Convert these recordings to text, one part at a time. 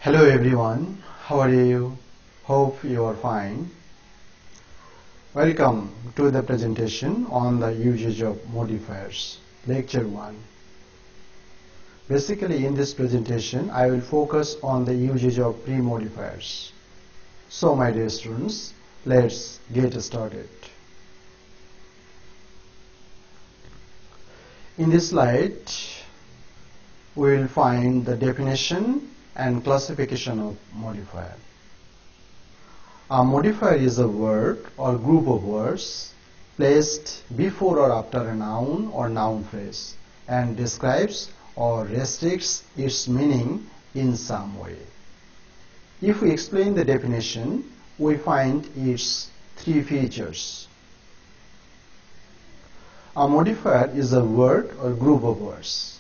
Hello everyone, how are you? Hope you are fine. Welcome to the presentation on the usage of modifiers, lecture 1. Basically in this presentation I will focus on the usage of pre-modifiers. So my dear students, let's get started. In this slide we will find the definition and classification of modifier. A modifier is a word or group of words placed before or after a noun or noun phrase and describes or restricts its meaning in some way. If we explain the definition, we find its three features. A modifier is a word or group of words.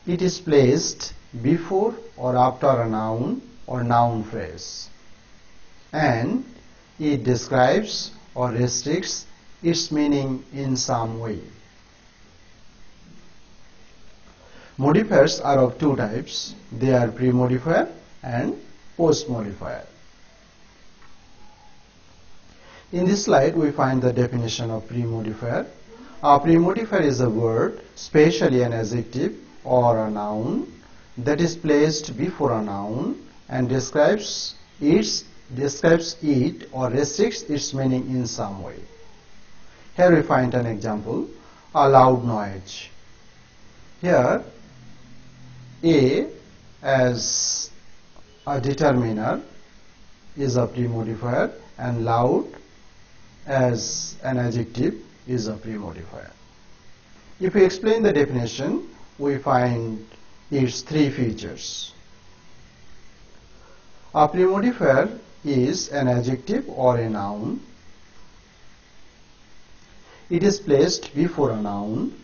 It is placed before or after a noun or noun phrase, and it describes or restricts its meaning in some way. Modifiers are of two types. They are pre-modifier and post-modifier. In this slide we find the definition of pre-modifier. A pre-modifier is a word, especially an adjective or a noun, that is placed before a noun and describes it or restricts its meaning in some way. Here we find an example, a loud noise. Here A as a determiner is a pre-modifier and loud as an adjective is a pre-modifier. If we explain the definition, we find its three features. A pre-modifier is an adjective or a noun. It is placed before a noun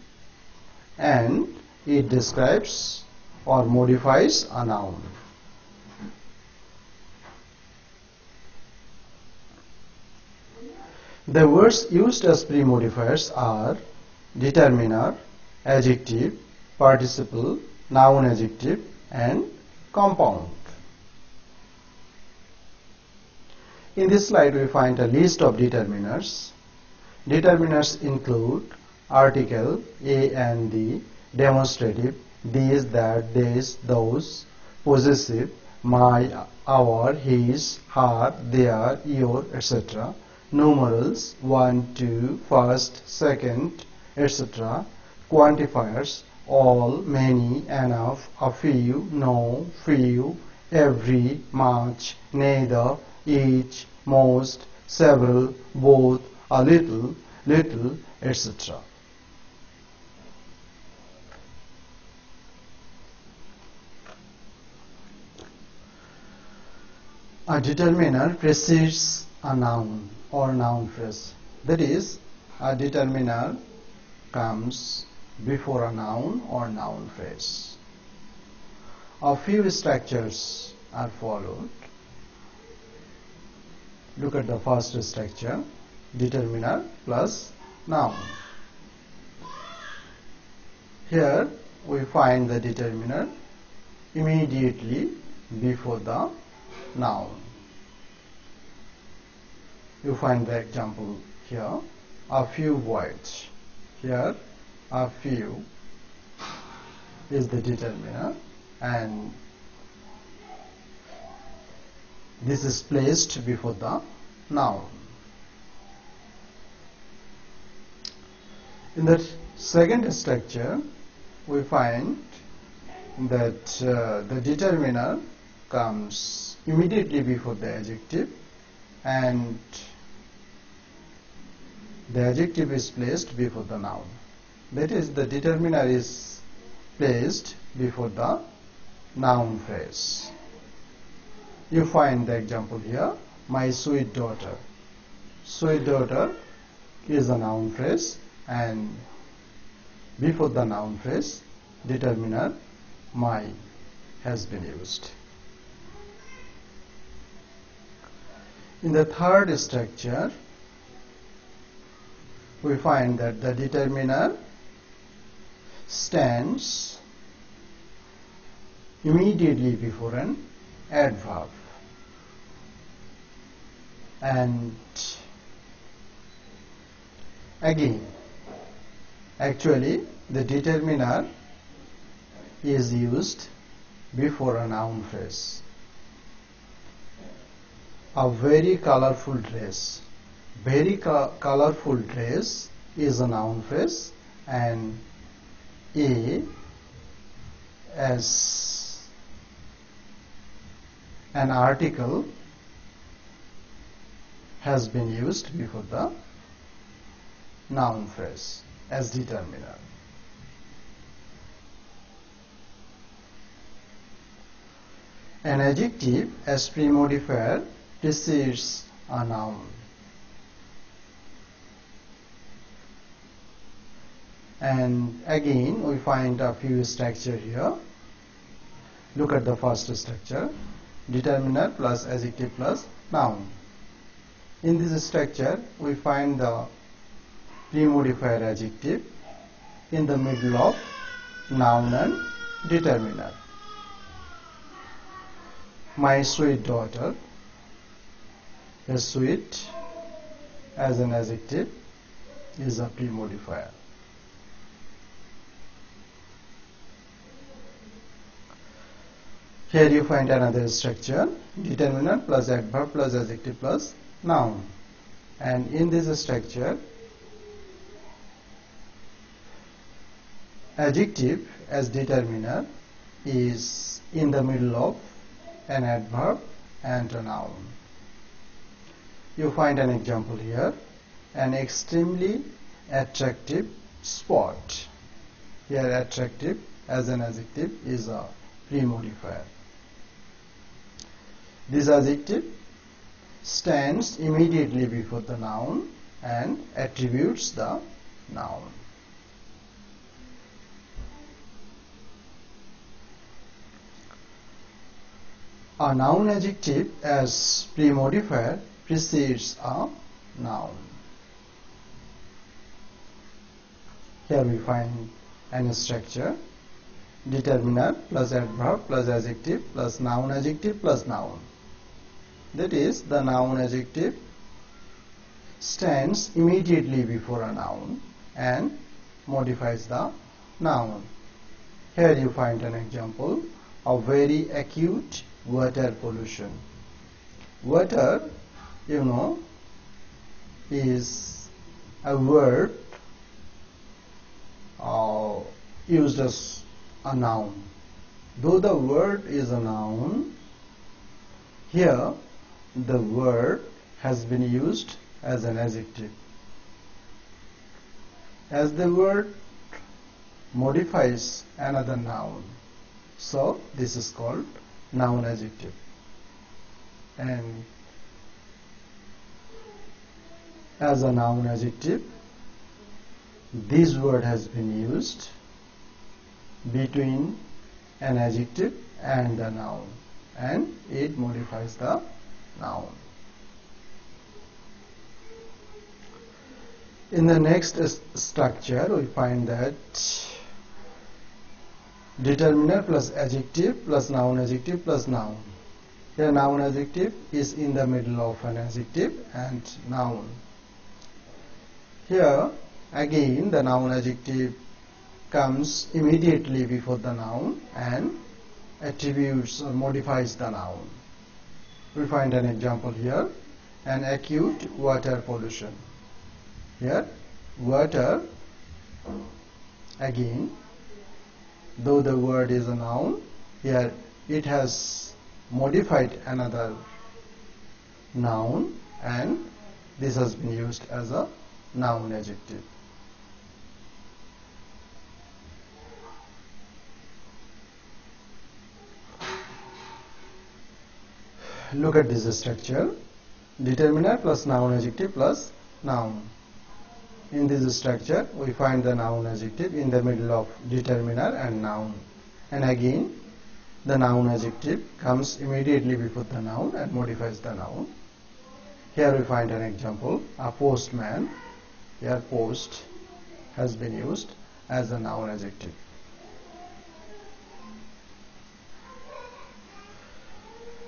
and it describes or modifies a noun. The words used as pre-modifiers are determiner, adjective, participle, noun-adjective, and compound. In this slide we find a list of determiners. Determiners include article, a and the, demonstrative, these, that, this, those, possessive, my, our, his, her, their, your, etc., numerals, one, two, first, second, etc., quantifiers, all, many, enough, a few, no, few, every, much, neither, each, most, several, both, a little, little, etc. A determiner precedes a noun or noun phrase. That is, a determiner comes before a noun or noun phrase. A few structures are followed. Look at the first structure, determiner plus noun. Here we find the determiner immediately before the noun. You find the example here, a few words. Here a few is the determiner and this is placed before the noun. In the second structure we find that the determiner comes immediately before the adjective and the adjective is placed before the noun. That is, the determiner is placed before the noun phrase. You find the example here, my sweet daughter. Sweet daughter is a noun phrase and before the noun phrase, determiner my has been used. In the third structure, we find that the determiner stands immediately before an adverb. And again, actually the determiner is used before a noun phrase. A very colorful dress. Very colorful dress is a noun phrase, and a as an article has been used before the noun phrase as determiner. An adjective as pre-modifier precedes a noun. And again we find a few structure here. Look at the first structure: determiner plus adjective plus noun. In this structure we find the pre-modifier adjective in the middle of noun and determiner. My sweet daughter. A sweet as an adjective is a pre-modifier. Here you find another structure: determiner plus adverb plus adjective plus noun. And in this structure, adjective as determiner is in the middle of an adverb and a noun. You find an example here: an extremely attractive spot. Here attractive as an adjective is a pre-modifier. This adjective stands immediately before the noun and attributes the noun. A noun adjective as pre-modifier precedes a noun. Here we find an structure: determiner plus adverb plus adjective plus noun adjective plus noun. That is, the noun adjective stands immediately before a noun and modifies the noun. Here you find an example: a very acute water pollution. Water, you know, is a word used as a noun. Though the word is a noun, here the word has been used as an adjective. As the word modifies another noun, so this is called noun adjective. And as a noun adjective, this word has been used between an adjective and the noun, and it modifies the noun. In the next structure we find that determiner plus adjective plus noun adjective plus noun. Here noun adjective is in the middle of an adjective and noun. Here again the noun adjective comes immediately before the noun and attributes or modifies the noun. We find an example here: an acute water pollution. Here water, again, though the word is a noun, here it has modified another noun and this has been used as a noun adjective. Look at this structure: determiner plus noun adjective plus noun. In this structure we find the noun adjective in the middle of determiner and noun, and again the noun adjective comes immediately before the noun and modifies the noun. Here we find an example: a postman. Here post has been used as a noun adjective.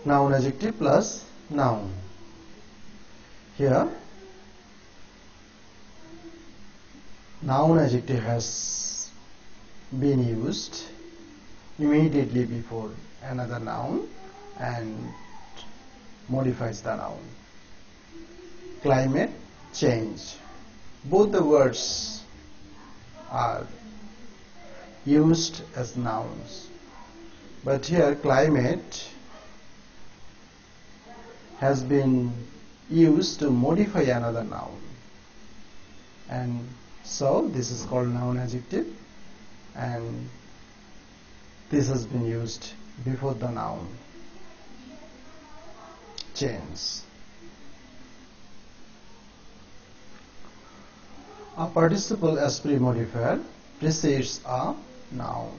noun adjective plus noun. Here noun adjective has been used immediately before another noun and modifies the noun. Climate change. Both the words are used as nouns, but here climate has been used to modify another noun, and so this is called noun adjective, and this has been used before the noun change. A participle as pre-modifier precedes a noun.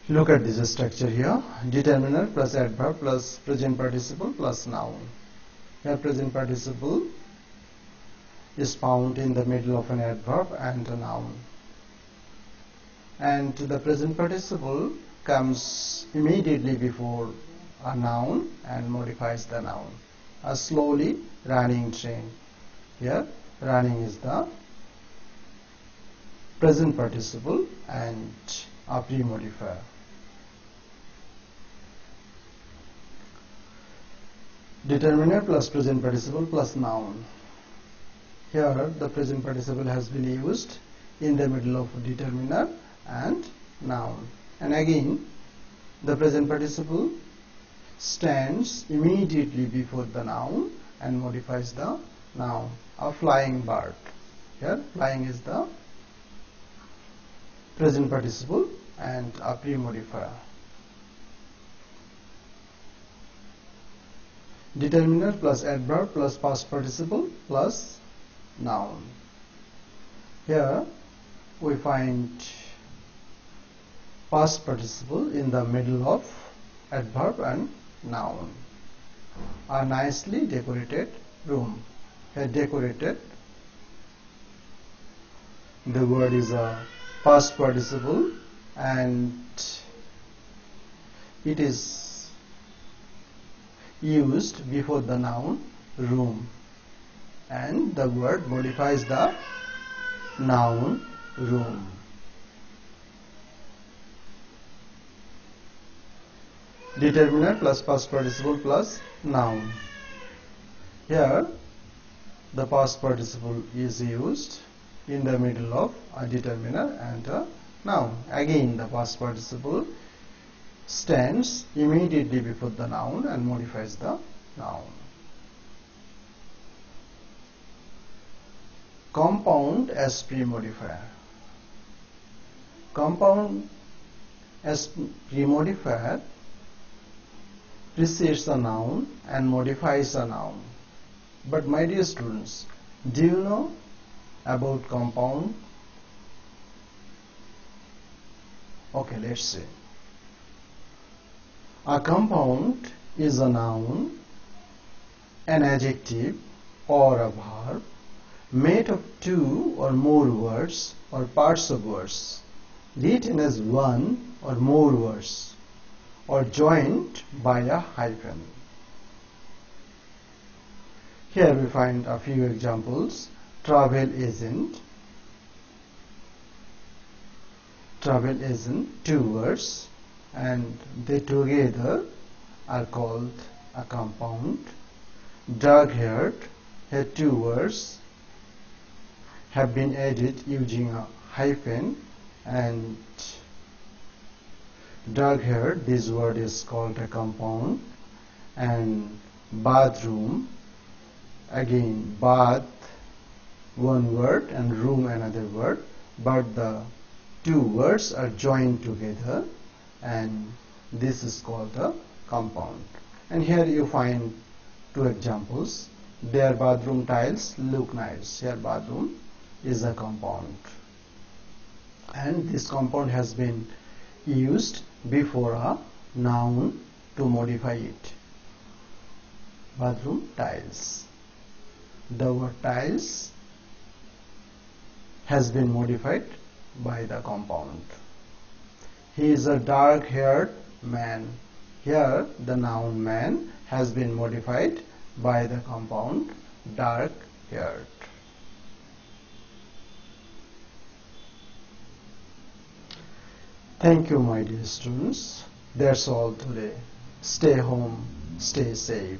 Look at this structure here. Determiner plus adverb plus present participle plus noun. Here present participle is found in the middle of an adverb and a noun. And the present participle comes immediately before a noun and modifies the noun. A slowly running train. Here running is the present participle and a pre-modifier. Determiner plus present participle plus noun. Here the present participle has been used in the middle of determiner and noun, and again the present participle stands immediately before the noun and modifies the noun. A flying bird. Here flying is the present participle and a pre-modifier. Determiner plus adverb plus past participle plus noun. Here we find past participle in the middle of adverb and noun. A nicely decorated room. Here decorated, the word is a past participle and it is used before the noun room, and the word modifies the noun room. Determiner plus past participle plus noun. Here the past participle is used in the middle of a determiner and a noun. Again the past participle stands immediately before the noun and modifies the noun. Compound as pre-modifier. Compound as pre-modifier precedes a noun and modifies a noun. But my dear students, do you know about compound? Okay, let's see. A compound is a noun, an adjective or a verb made of two or more words or parts of words, written as one or more words, or joined by a hyphen. Here we find a few examples. Travel agent. Travel agent, two words, and they together are called a compound. Dog-haired, here two words have been added using a hyphen, and dog-haired, this word is called a compound. And bathroom, again bath one word and room another word, but the two words are joined together, and this is called a compound. And here you find two examples. Their bathroom tiles look nice. Here bathroom is a compound, and this compound has been used before a noun to modify it. Bathroom tiles. The word tiles has been modified by the compound. He is a dark-haired man. Here the noun man has been modified by the compound dark-haired. Thank you, my dear students. That's all today. Stay home, stay safe.